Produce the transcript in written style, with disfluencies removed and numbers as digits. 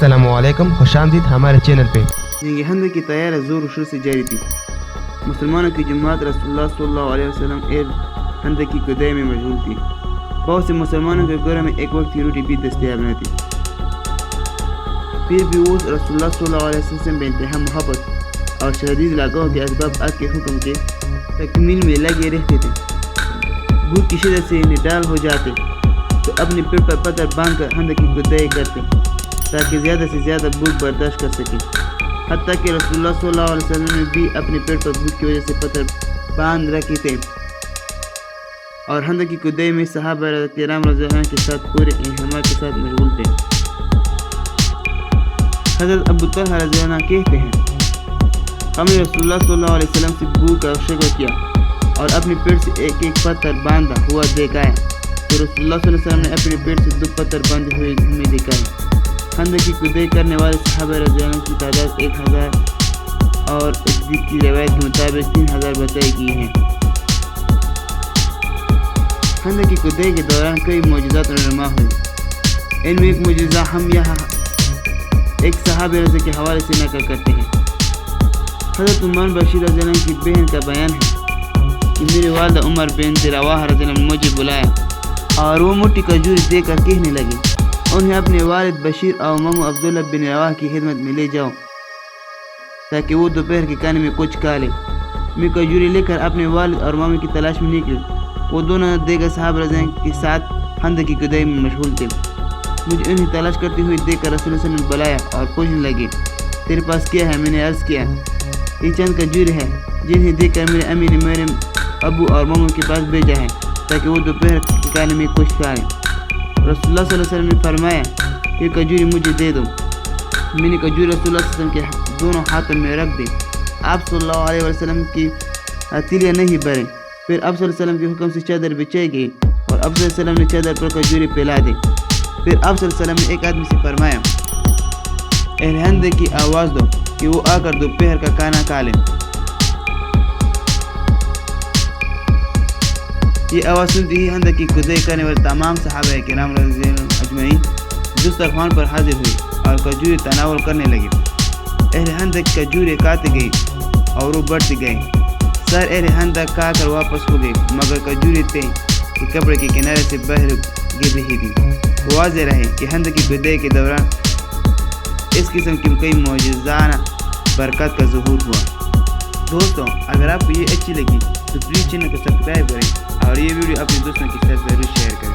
السلام علیکم، خوش آمدید ہمارے چینل پہ۔ جنگ حمد کی تیاری زور و شور سے جاری تھی۔ مسلمانوں کی جماعت رسول اللہ صلی اللہ علیہ وسلم حمد کی کدائی میں مشغول تھی۔ بہت سے مسلمانوں کے گھروں میں ایک وقت کی روٹی بھی دستیاب نہ تھی، پھر بھی وہ رسول اللہ صلی اللہ علیہ وسلم بے انتہا محبت اور شدید لگاؤ کے اسباب آگ کے حکم کے تکمیل میں لگے رہتے تھے۔ بھوک کی شدت سے نڈال ہو جاتے تو اپنے پیٹ پر پتھر باندھ کر حمد کی کدائی کرتے تاکہ زیادہ سے زیادہ بھوک برداشت کر سکیں۔ حتیٰ کہ رسول اللہ صلی اللہ علیہ وسلم نے بھی اپنے پیٹ پر بھوک کی وجہ سے پتھر باندھ رکھے تھے، اور حمد کی کدائی میں صحابہ کرام رضی اللہ عنہ کے ساتھ پورے اہتمام کے ساتھ مشغول تھے۔ حضرت ابو طلحہ رضی اللہ عنہ کہتے ہیں، ہم نے رسول اللہ صلی اللہ علیہ وسلم سے بھوک کا شکوہ کیا اور اپنے پیٹ سے ایک ایک پتھر باندھا ہوا دیکھا ہے، تو رسول اللہ صلی اللہ علیہ وسلم نے اپنے پیٹ سے 2 پتھر باندھے ہوئے ہمیں دکھائے۔ حمد کی کدائی کرنے والے صحابہ رضی اللہ عنہ کی تعداد 1000 اور حدیث کی روایت کے مطابق 3000 بتائی گئی ہیں۔ حمد کی کدائی کے دوران کئی معجزات رونما ہوئے۔ ان میں ایک معجزہ ہم یہاں ایک صحابہ رضی کے حوالے سے نقل کرتے ہیں۔ حضرت عمر بشیر رضی اللہ عنہ کی بہن کا بیان ہے کہ میری والدہ عمر بنت رواحہ رضی اللہ عنہ نے مجھے بلایا اور وہ موٹی کھجور دے کر کہنے لگی، انہیں اپنے والد بشیر اور ماموں عبداللہ بن رواحہ کی خدمت میں لے جاؤ تاکہ وہ دوپہر کے کھانے میں کچھ کھا لے۔ میں کھجوریں لے کر اپنے والد اور ماموں کی تلاش میں نکلی۔ وہ دونوں دیگر صحابہ رضی اللہ عنہ کے ساتھ حمد کی کدائی میں مشغول تھے۔ مجھے انہیں تلاش کرتے ہوئے دیکھ کر رسول اللہ صلی اللہ علیہ وسلم نے بلایا اور پوچھنے لگے، تیرے پاس کیا ہے؟ میں نے عرض کیا، یہ چند کھجور ہیں جنہیں دیکھ کر میرے امی نے میرے ابو اور ماموں کے پاس بھیجا ہے تاکہ وہ دوپہر کے کھانے میں کچھ کھائیں۔ رسول اللہ صلی اللہ علیہ وسلم نے فرمایا، یہ کھجوریں مجھے دے دو۔ میں نے کھجور رسول اللہ صلی اللہ علیہ وسلم کے دونوں ہاتھوں میں رکھ دی۔ آپ صلی اللہ علیہ وسلم کی ہتھیلیاں نہیں بھریں۔ پھر آپ صلی اللہ علیہ وسلم کے حکم سے چادر بچھائی گئی اور آپ صلی اللہ علیہ وسلم نے چادر پر کھجوریں پھیلا دی۔ پھر آپ صلی اللہ علیہ وسلم نے ایک آدمی سے فرمایا، اہل حمد کی آواز دو کہ وہ آ کر دوپہر کا کھانا کھا لیں۔ یہ آواز سنتے ہی حمد کی کدائی کرنے والے تمام صحابہ کرام رضی اللہ عنہم اجمعین دسترخوان پر حاضر ہوئے اور کھجوریں تناول کرنے لگے۔ اہل حمد کھجوریں کھاتے گئے اور وہ بڑھتے گئے۔ سر اہل حمد کھا کر واپس ہو گئے، مگر کھجوریں تھے کہ کپڑے کے کنارے سے باہر گر رہی تھی۔ واضح رہے کہ حمد کی کدائی کے دوران اس قسم کی کئی معجزانہ برکات کا ظہور ہوا۔ دوستوں، اگر آپ کو یہ اچھی لگی تو پلیز چینل کو سبسکرائب کریں اور یہ ویڈیو اپنے دوستوں کے ساتھ ضرور شیئر کریں۔